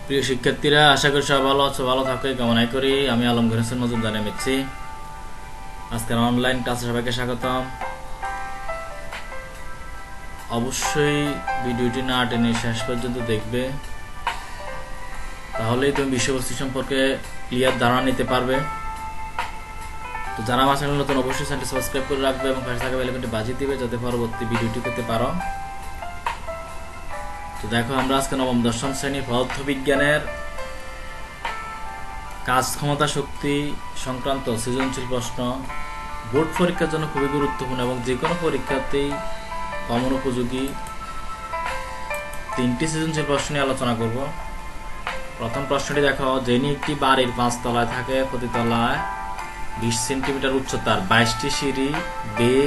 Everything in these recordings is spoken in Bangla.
প্রিয় শিক্ষার্থীরা, আশা করি সবাই ভালো আছো, ভালো থাকো এই কামনাই করি। আমি আলমগীর হোসেন মজুমদার নেমেছি। আজকের অনলাইন ক্লাসে সবাইকে স্বাগতম। অবশ্যই ভিডিওটি না টেনে শেষ পর্যন্ত দেখবে, তাহলেই তুমি বিষয়বস্তু সম্পর্কে ক্লিয়ার ধারণা নিতে পারবে। তো যারা আমার চ্যানেল নতুন, অবশ্যই চ্যানেলটি সাবস্ক্রাইব করে রাখবে এবং পাশে থাকা বেল আইকনটি বাজিয়ে দিবে যাতে পরবর্তী ভিডিওটি পেতে পারো। তো দেখো, আমরা আজকে নবম দশম শ্রেণীর পদার্থবিজ্ঞানের কাজ ক্ষমতা শক্তি সংক্রান্ত সৃজনশীল প্রশ্ন বোর্ড পরীক্ষার জন্য খুবই গুরুত্বপূর্ণ এবং যে কোনো পরীক্ষাতেই কমন উপযোগী তিনটি সৃজনশীল প্রশ্ন নিয়ে আলোচনা করব। প্রথম প্রশ্নটি দেখো, যিনি একটি বাড়ির 5 তলায় থাকে, প্রতি তলায় 20 সেন্টিমিটার উচ্চতার 22টি সিঁড়ি বেয়ে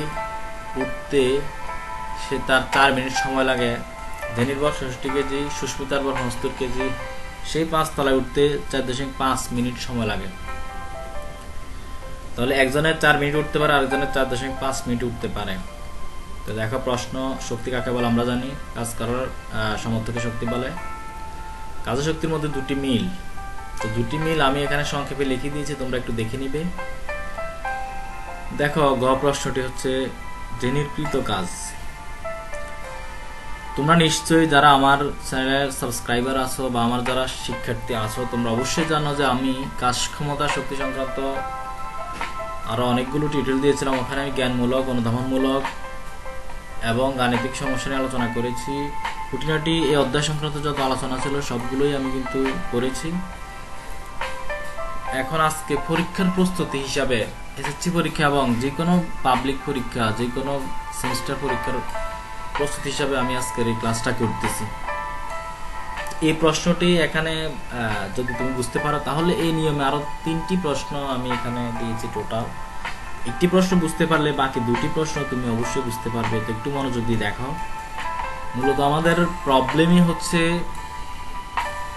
উঠতে সে তার 4 মিনিট সময় লাগে। ধেনির ভর 66 কেজি, সুস্মিতার ভর 75 কেজি, সেই 5 তলায় উঠতে 4.5 মিনিট সময় লাগে। তাহলে একজনের 4 মিনিট উঠতে পারে, আরেকজনের 4.5 মিনিট উঠতে পারে। তো দেখো, প্রশ্ন শক্তি কাকে বলে আমরা জানি, কাজ করার সমর্থকে শক্তি বলে। কাজের শক্তির মধ্যে দুটি মিল, তো দুটি মিল আমি এখানে সংক্ষেপে লিখে দিয়েছি, তোমরা একটু দেখে নিবে। দেখো, গ প্রশ্নটি হচ্ছে জেনির কৃত কাজ। তোমরা নিশ্চয়ই যারা আমার চ্যানেলের সাবস্ক্রাইবার আছো বা আমার যারা শিক্ষার্থী আছো, তোমরা অবশ্যই জানো যে আমি কাজ ক্ষমতা শক্তি সংক্রান্ত আরো অনেকগুলো টিউটোরিয়াল দিয়েছিলাম। ওখানে আমি জ্ঞানমূলক, অনুধাবনমূলক এবং গাণিতিক সমস্যা নিয়ে আলোচনা করেছি। খুঁটিনাটি এই অধ্যায় সংক্রান্ত যত আলোচনা ছিল সবগুলোই আমি কিন্তু করেছি। এখন আজকে পরীক্ষার প্রস্তুতি হিসাবে এসএসসি পরীক্ষা এবং যে কোনো পাবলিক পরীক্ষা, যে কোনো সেমিস্টার পরীক্ষার প্রস্তুতি হিসাবে আমি আজকের এই ক্লাসটা করতেছি। এই প্রশ্নটি এখানে যদি তুমি বুঝতে পারো, তাহলে এই নিয়মে আরো 3টি প্রশ্ন আমি এখানে দিয়েছি। টোটাল একটি প্রশ্ন বুঝতে পারলে বাকি 2টি প্রশ্ন তুমি অবশ্যই বুঝতে পারবে। তো একটু মনোযোগ দিয়ে দেখো। মূলত আমাদের প্রবলেমই হচ্ছে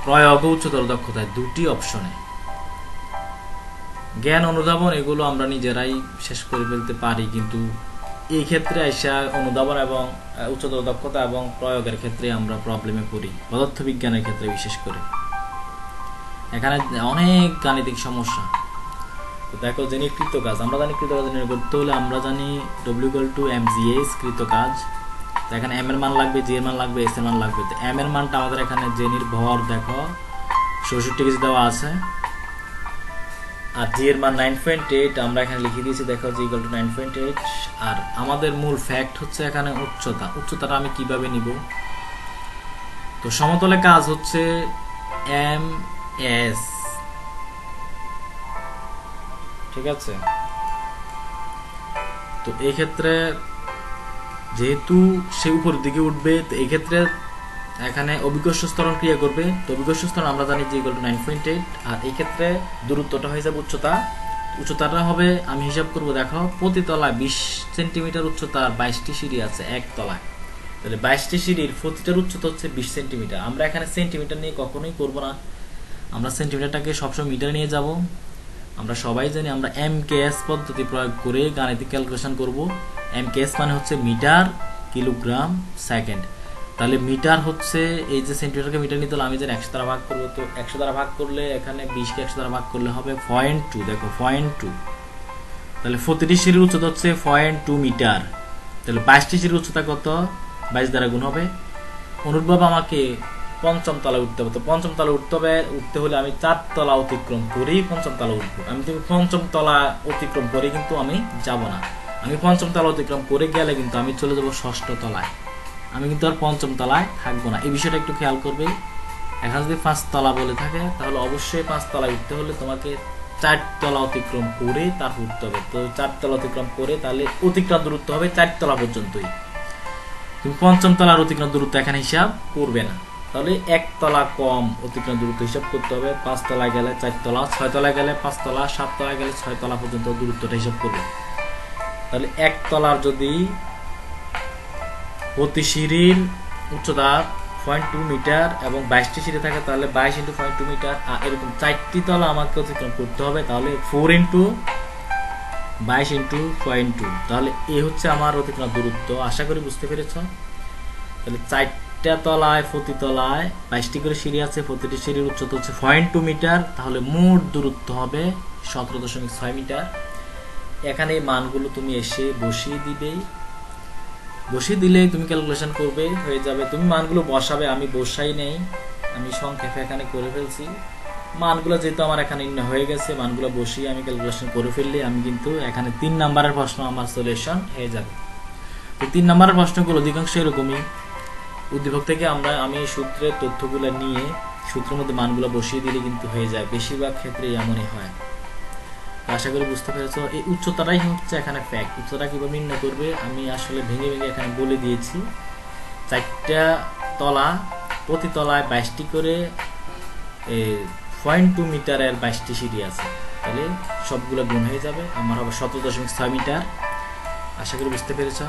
প্রয়োগ ও উচ্চতর দক্ষতায় 2টি অপশনে। জ্ঞান, অনুধাবন এগুলো আমরা নিজেরাই শেষ করে ফেলতে পারি, কিন্তু এই ক্ষেত্রে আইসা অনুধাবন এবং উচ্চতর দক্ষতা এবং প্রয়োগের ক্ষেত্রে আমরা প্রবলেমে পড়ি, পদার্থবিজ্ঞানের ক্ষেত্রে বিশেষ করে। এখানে অনেক গাণিতিক সমস্যা। তো দেখো, যিনি কৃত কাজ, আমরা জানি কৃত কাজ নির্ণয় করতে হলে আমরা জানি W=mgh কৃত কাজ। তো এখানে m এর মান লাগবে, g এর মান লাগবে, s এর মান লাগবে। তো m এর মানটা আমাদের এখানে জেনির ভর দেখো 66 কেজি দেওয়া আছে, আর জি এর মান 9.8 আমরা এখানে লিখে দিয়েছি। দেখো, জি ইকুয়াল টু 9.8। আর আমাদের মূল ফ্যাক্ট হচ্ছে এখানে উচ্চতা। উচ্চতাটা আমি কিভাবে নিব? তো সমতলে কাজ হচ্ছে এম এস, ঠিক আছে। তো এই ক্ষেত্রে যেহেতু সে উপরের দিকে উঠবে, তো এই ক্ষেত্রে এখানে অভিকর্ষ ত্বরণ ক্রিয়া করবে। তো অভিকর্ষ ত্বরণ আমরা জানি জি ইকুয়াল টু 9.8। আর এই ক্ষেত্রে দূরত্বটা হয়ে যাবে উচ্চতা। উচ্চতাটা হবে, আমি হিসাব করব, দেখো প্রতি তলায় 20 সেন্টিমিটার উচ্চতার 22টি সিঁড়ি আছে এক তলায়। তাহলে 22টি সিঁড়ির প্রতিটার উচ্চতা হচ্ছে 20 সেন্টিমিটার। আমরা এখানে সেন্টিমিটার নিয়ে কখনোই করব না, আমরা সেন্টিমিটারটাকে সবসময় মিটার নিয়ে যাব। আমরা সবাই জানি আমরা এমকেএস পদ্ধতি প্রয়োগ করে গাণিতিক ক্যালকুলেশন করব। এমকেএস মানে হচ্ছে মিটার কিলোগ্রাম সেকেন্ড। তাহলে মিটার হচ্ছে, এই যে সেন্টিমিটারকে মিটার নিতে হলে আমি যেন 100 দ্বারা ভাগ করবো। তো 100 দ্বারা ভাগ করলে এখানে 20কে 100 দ্বারা ভাগ করলে হবে 0.2। দেখো 0.2, তাহলে প্রতিটি সিঁড়ির উচ্চতা হচ্ছে 0.2 মিটার। তাহলে 22টি সিঁড়ির উচ্চতা কত? 22 দ্বারা গুণ হবে। অনুরূপভাবে আমাকে পঞ্চম তলায় উঠতে হবে। তো পঞ্চম তলা উঠতে হলে আমি 4 তলা অতিক্রম করেই পঞ্চম তলা উঠবো। আমি তো পঞ্চম তলা অতিক্রম করে কিন্তু আমি যাব না। আমি পঞ্চম তলা অতিক্রম করে গেলে কিন্তু আমি চলে যাব 6ষ্ঠ তলায়, আমি কিন্তু আর পঞ্চম তলায় থাকবো না। এই বিষয়টা একটু খেয়াল করবে। এখন যদি 5 তলা বলে থাকে, তাহলে অবশ্যই 5 তলায় উঠতে হলে তোমাকে 4 তলা অতিক্রম করে তারপর উঠতে হবে। তো 4 তলা অতিক্রম করে তাহলে অতিক্রম দূরত্ব হবে 4 তলা পর্যন্তই। তুমি পঞ্চম তলার অতিক্রম দূরত্ব এখানে হিসাব করবে না, তাহলে 1 তলা কম অতিক্রম দূরত্ব হিসাব করতে হবে। 5 তলায় গেলে 4 তলা, 6 তলায় গেলে 5 তলা, 7 তলায় গেলে 6 তলা পর্যন্ত দূরত্বটা হিসাব করবে। তাহলে 1 তলার যদি প্রতি সিঁড়ির উচ্চতা 0.2 মিটার এবং 22টি সিঁড়ি থাকে, তাহলে 22 × 0.2 মিটার। আর এরকম 4টি তলা আমাকে অতিক্রম করতে হবে, তাহলে 4 × 22 × 0.2। তাহলে এই হচ্ছে আমার অতিক্রম দূরত্ব। আশা করি বুঝতে পেরেছ। তাহলে 4টা তলায়, প্রতি তলায় 22টি করে সিঁড়ি আছে, প্রতিটি সিঁড়ির উচ্চতা হচ্ছে 0.2 মিটার, তাহলে মোট দূরত্ব হবে 17.6 মিটার। এখানে এই মানগুলো তুমি এসে বসিয়ে দিবে, বসিয়ে দিলেই তুমি ক্যালকুলেশন করবে, হয়ে যাবে। তুমি মানগুলো বসাবে, আমি বসাই নেই, আমি সংক্ষেপে এখানে করে ফেলছি। মানগুলো যেহেতু আমার এখানে হয়ে গেছে, মানগুলো বসিয়ে আমি ক্যালকুলেশন করে ফেললে আমি কিন্তু এখানে 3 নাম্বারের প্রশ্ন আমার সলিউশন হয়ে যাবে। তো 3 নাম্বারের প্রশ্নগুলো অধিকাংশ এরকমই, উদ্দীপক থেকে আমি সূত্রের তথ্যগুলো নিয়ে সূত্রের মধ্যে মানগুলো বসিয়ে দিলে কিন্তু হয়ে যায়, বেশিরভাগ ক্ষেত্রে এমনই হয়। আশা করি বুঝতে পেরেছো। এই উচ্চতাটাই হচ্ছে এখানে ফ্যাক্ট। উচ্চতা কিভাবে নির্ণয় করবে আমি আসলে ভেঙে ভেঙে এখানে বলে দিয়েছি। 4টা তলা, প্রতি তলায় 22টি করে 0.2 মিটারের 22টি সিঁড়ি আছে, তাহলে সবগুলো গুণ হয়ে যাবে, আমার হবে 17.6 মিটার। আশা করি বুঝতে পেরেছ।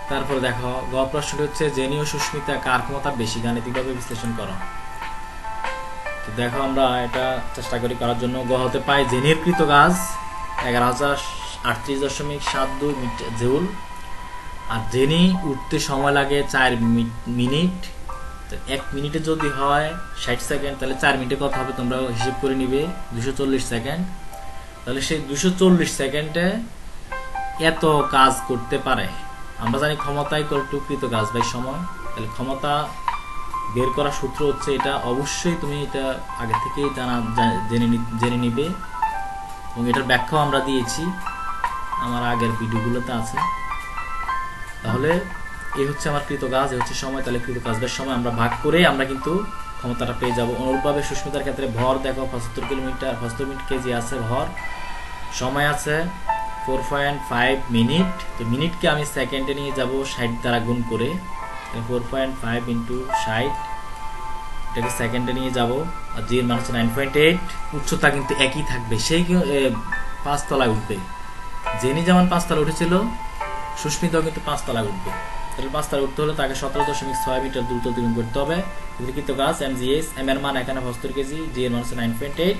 তারপরে দেখো গ প্রশ্নটি হচ্ছে জেনি ও সুস্মিতা কার ক্ষমতা বেশি, গাণিতিকভাবে বিশ্লেষণ করো। তো দেখো আমরা এটা চেষ্টা করি করার জন্য। গ হতে পাই জেনির কৃত কাজ 11,038.72 জুল, আর জেনি উঠতে সময় লাগে 4 মিনিট। 1 মিনিটে যদি হয় 60 সেকেন্ড, তাহলে 4 মিনিটে কত হবে তোমরা হিসেব করে নিবে, 240 সেকেন্ড। তাহলে সেই 240 সেকেন্ডে এত কাজ করতে পারে। আমরা জানি ক্ষমতা ইকুয়াল টু কৃত কাজ বাই সময়। তাহলে ক্ষমতা বের করা সূত্র হচ্ছে এটা, অবশ্যই তুমি এটা আগে থেকেই জেনে নিবে, এবং এটার ব্যাখ্যাও আমরা দিয়েছি আমার আগের ভিডিওগুলোতে আছে। তাহলে এই হচ্ছে আমার কৃত কাজ, এই হচ্ছে সময়। তাহলে কৃত কাজ বাই সময় আমরা ভাগ করে আমরা কিন্তু ক্ষমতাটা পেয়ে যাব। অনুরূপভাবে সুস্মিতার ক্ষেত্রে ভর দেখো 75 কিলোমিটার, 75 কেজি আছে ভর, সময় আছে 4.5 মিনিট। তো মিনিটকে আমি সেকেন্ডে নিয়ে যাব 60 দ্বারা গুণ করে, 4.5 ইন্টু 60 এটাকে সেকেন্ডে নিয়ে যাব। আর জি এর মান হচ্ছে 9.8। উচ্চতা কিন্তু একই থাকবে, সেই 5 তলায় উঠবে। জেনি যেমন 5 তলায় উঠেছিল, সুস্মিতাও কিন্তু 5 তলায় উঠবে। তাহলে 5 তলায় উঠতে হলে তাকে 17.6 মিটার দ্রুত অতিক্রম করতে হবে। কৃত কাজ mgs, m এর মান এখানে 75 কেজি, জি এর মান হচ্ছে 9.8,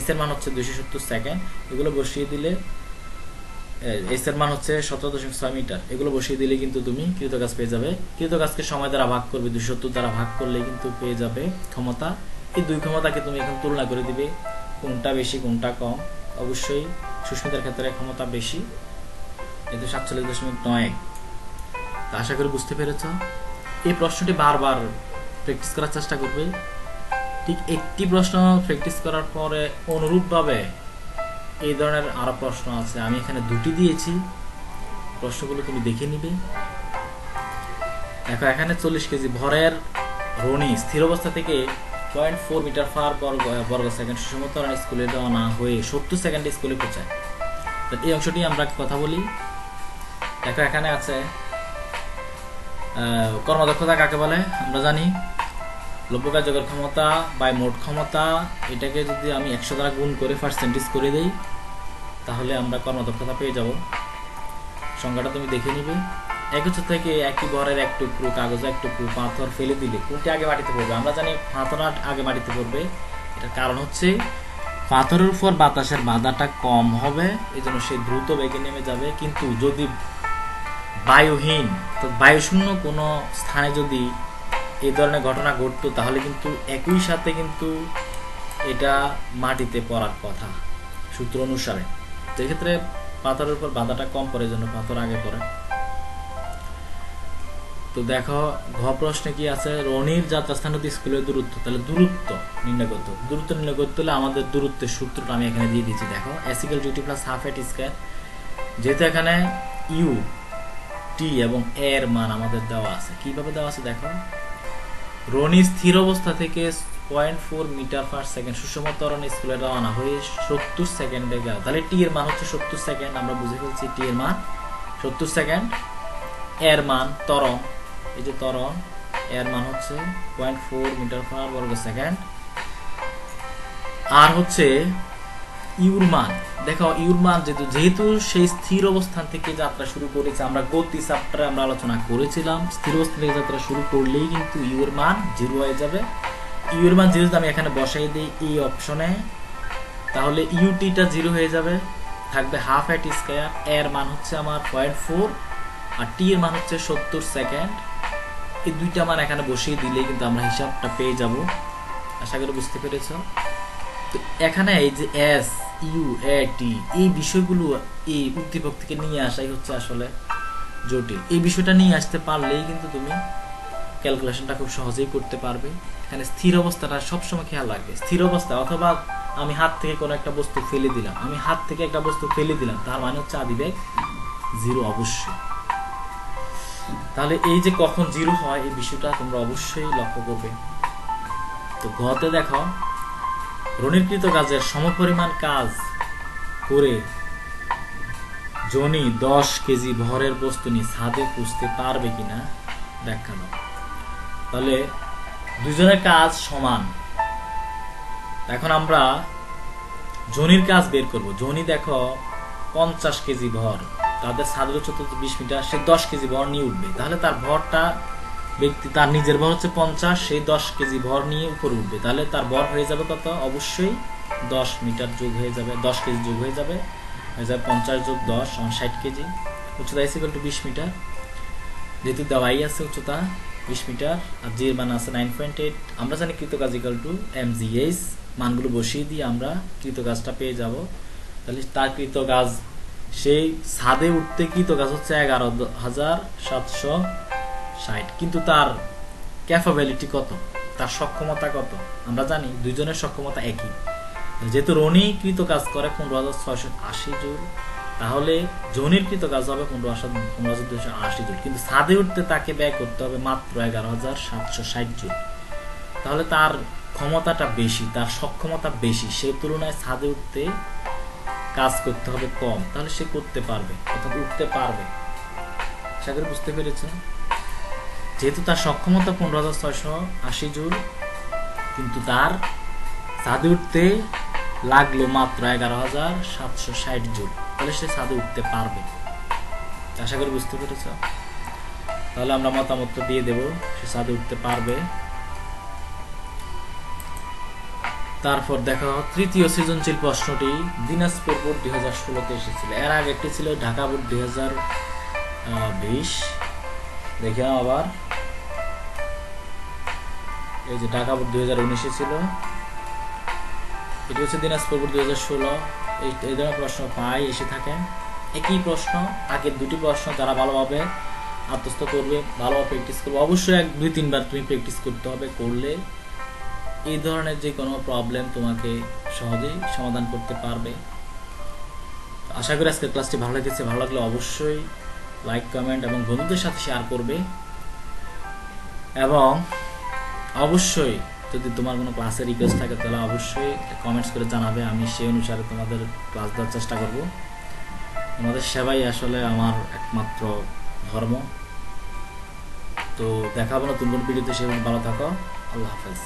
s এর মান হচ্ছে 270 সেকেন্ড। এগুলো বসিয়ে দিলে এস এর মান হচ্ছে 17.6 মিটার, এগুলো বসিয়ে দিলে কিন্তু তুমি কৃত কাজ পেয়ে যাবে। কৃত কাজকে সময় দ্বারা ভাগ করবে, 270 দ্বারা ভাগ করলে কিন্তু পেয়ে যাবে ক্ষমতা। এই দুই ক্ষমতাকে তুমি এখন তুলনা করে দিবে, কোনটা বেশি কোনটা কম। অবশ্যই সুস্মিতার ক্ষেত্রে ক্ষমতা বেশি, কিন্তু 47.9। তা আশা করি বুঝতে পেরেছ। এই প্রশ্নটি বারবার প্র্যাকটিস করার চেষ্টা করবে। ঠিক একটি প্রশ্ন প্র্যাকটিস করার পরে অনুরূপভাবে এই ধরনের আরো প্রশ্ন আছে, আমি এখানে 2টি দিয়েছি, প্রশ্নগুলো তুমি দেখে নিবে। দেখো এখানে 40 কেজি ভরের রনি স্থির অবস্থা থেকে 0.4 মিটার পার বর্গ সেকেন্ড সুষম ত্বরণে স্কুলে রওনা হয়ে 70 সেকেন্ডে স্কুলে পৌঁছায়। তো এই অংশটি আমরা কথা বলি। দেখো এখানে আছে কর্মদক্ষতা কাকে বলে আমরা জানি, লব্য কার্যকর ক্ষমতা বাই মোট ক্ষমতা। এটাকে যদি আমি 100 দ্বারা গুণ করে পার্সেন্টেজ করে দেই, তাহলে আমরা কর্মদক্ষতা পেয়ে যাব। সংখ্যাটা তুমি দেখে নিবে। এক উচ্চ থেকে একই ভরের এক টুকরো কাগজ, এক টুকরো পাথর ফেলে দিলে কোনটি আগে মাটিতে পড়বে? আমরা জানি পাথর আগে মাটিতে পড়বে। এটার কারণ হচ্ছে পাথরের উপর বাতাসের বাধাটা কম হবে, এই জন্য সে দ্রুত বেগে নেমে যাবে। কিন্তু যদি বায়ুহীন, তো বায়ুশূন্য কোনো স্থানে যদি এই ধরনের ঘটনা ঘটতো, তাহলে কিন্তু একই সাথে কিন্তু এটা মাটিতে পড়ার কথা সূত্র অনুসারে। সেক্ষেত্রে পাথরের উপর বাধাটা কম পড়ে, জন্য পাথর আগে পড়ে। তো দেখো ঘ প্রশ্নে কি আছে, রনির যাত্রাস্থান হতে স্কুলের দূরত্ব। তাহলে দূরত্ব নির্ণয় করতে হবে। দূরত্ব নির্ণয় করতে হলে আমাদের দূরত্বের সূত্রটা আমি এখানে দিয়ে দিচ্ছি। দেখো s = t + ½ at²। যেহেতু এখানে ইউ, টি এবং এর মান আমাদের দেওয়া আছে, কিভাবে দেওয়া আছে দেখো, রনি স্থির অবস্থা থেকে 0.4 মিটার পার সেকেন্ড সুষম ত্বরণে স্কুলে রওনা হয়ে 70 সেকেন্ডে গেল। তাহলে টি এর মান হচ্ছে 70 সেকেন্ড, আমরা বুঝে ফেলছি টি এর মান 70 সেকেন্ড। এর মান ত্বরণ, এই যে ত্বরণ, এর মান হচ্ছে 0.4 মিটার পার বর্গ সেকেন্ড। আর হচ্ছে ইউর মান, দেখো ইউর মান যেহেতু সেই স্থির অবস্থান থেকে যাত্রা শুরু করেছে, আমরা গতি চ্যাপ্টারে আমরা আলোচনা করেছিলাম, স্থির অবস্থান থেকে যাত্রা শুরু করলেই কিন্তু ইউর মান 0 হয়ে যাবে। ইউর মান 0 আমি এখানে বসাই দিই এই অপশনে, তাহলে ইউটিটা 0 হয়ে যাবে, থাকবে ½ at²। এর মান হচ্ছে আমার 0.4 আর টি এর মান হচ্ছে 70 সেকেন্ড। এই দুইটা মান এখানে বসিয়ে দিলেই কিন্তু আমরা হিসাবটা পেয়ে যাব। আশা করি বুঝতে পেরেছ। তো এখানে এই যে এস ইউ এ টি এই বিষয়গুলো এই উদ্দীপক থেকে নিয়ে আসাই হচ্ছে আসলে জটিল। এই বিষয়টা নিয়ে আসতে পারলেই কিন্তু তুমি ক্যালকুলেশনটা খুব সহজেই করতে পারবে। এখানে স্থির অবস্থাটা সবসময় খেয়াল রাখবে। স্থির অবস্থা অথবা আমি হাত থেকে কোনো একটা বস্তু ফেলে দিলাম, আমি হাত থেকে একটা বস্তু ফেলে দিলাম, তার মানে হচ্ছে আদিবেগ জিরো অবশ্যই। তাহলে এই যে কখন জিরো হয় এই বিষয়টা তোমরা অবশ্যই লক্ষ্য করবে। তো ঘতে দেখো রনিকৃত কাজের সমপরিমাণ কাজ করে জনি 10 কেজি ভরের বস্তু নিয়ে ছাদে পুষতে পারবে কিনা ব্যাখ্যা দাও। তাহলে দুজনের কাজ সমান। এখন আমরা জনির কাজ বের করব। জনি দেখো 50 কেজি ভর, তাদের ছাদের উচ্চতা 20 মিটার, সে 10 কেজি ভর নিয়ে উঠবে। তাহলে তার ভরটা ব্যক্তি তার নিজের ভর হচ্ছে 50, সেই 10 কেজি ভর নিয়ে উপরে উঠবে। তাহলে তার ভর হয়ে যাবে কত? অবশ্যই 10 মিটার যোগ হয়ে যাবে, 10 কেজি যোগ হয়ে যাবে 50 যোগ 10 60 কেজি। উচ্চতা ইজ ইকুয়াল টু 20 মিটার। যেহেতু দেওয়াই আছে উচ্চতা 20 মিটার আর জি এর মান আছে 9.8, আমরা জানি কৃতকাজ ইকুয়াল টু mgh। মানগুলো বসিয়ে দিয়ে আমরা কৃতকাজটা পেয়ে যাব। তাহলে তার কৃতকাজ সেই ছাদে উঠতে কৃতকাজ হচ্ছে 11,760, কিন্তু তার ক্যাপাবিলিটি কত, তার সক্ষমতা কত? আমরা জানি দুইজনের সক্ষমতা একই। যেহেতু রনি কৃতকাজ করে 15,680 জুল, তাহলে জনির কৃতকাজ হবে 15,280 জুল, কিন্তু ছাদে উঠতে তাকে ব্যয় করতে হবে মাত্র 11,760 জুল। তাহলে তার ক্ষমতাটা বেশি, তার সক্ষমতা বেশি, সেই তুলনায় ছাদে উঠতে কাজ করতে হবে কম। তাহলে সে করতে পারবে অর্থাৎ উঠতে পারবে। আশা করি বুঝতে পেরেছ। যেহেতু তার সক্ষমতা 15,680 জুল, কিন্তু তার ছাদে উঠতে লাগলো মাত্র 11,760 জুল, তাহলে সে ছাদে উঠতে পারবে। আশা করি বুঝতে পেরেছ। তাহলে আমরা মতামত দিয়ে দেব সে ছাদে উঠতে পারবে। তারপর দেখো তৃতীয় সৃজনশীল প্রশ্নটি দিনাজপুর বোর্ড 2016-তে এসেছিল। এর আগে একটি ছিল ঢাকা বোর্ড 2020। দেখে নাও আবার, এই যে ঢাকা বোর্ড 2019-এ ছিল, এটি হচ্ছে দিনাজপুর বোর্ড 2016। এই ধরনের প্রশ্ন প্রায় এসে থাকে। একই প্রশ্ন, আগের দুটি প্রশ্ন যারা ভালোভাবে আত্মস্থ করবে, ভালোভাবে প্র্যাকটিস করবে, অবশ্যই 2-3 বার তুমি প্র্যাকটিস করতে হবে। করলে এই ধরনের যে কোনো প্রবলেম তোমাকে সহজেই সমাধান করতে পারবে। আশা করি আজকের ক্লাসটি ভালো লেগেছে। ভালো লাগলে অবশ্যই লাইক, কমেন্ট এবং বন্ধুদের সাথে শেয়ার করবে। এবং অবশ্যই যদি তোমার কোনো ক্লাসের রিকোয়েস্ট থাকে তাহলে অবশ্যই কমেন্টস করে জানাবে, আমি সেই অনুসারে তোমাদের ক্লাস দেওয়ার চেষ্টা করব। তোমাদের সেবাই আসলে আমার একমাত্র ধর্ম। তো দেখা হবে নতুন কোন ভিডিওতে। সে ভালো থাকো। আল্লাহ হাফেজ।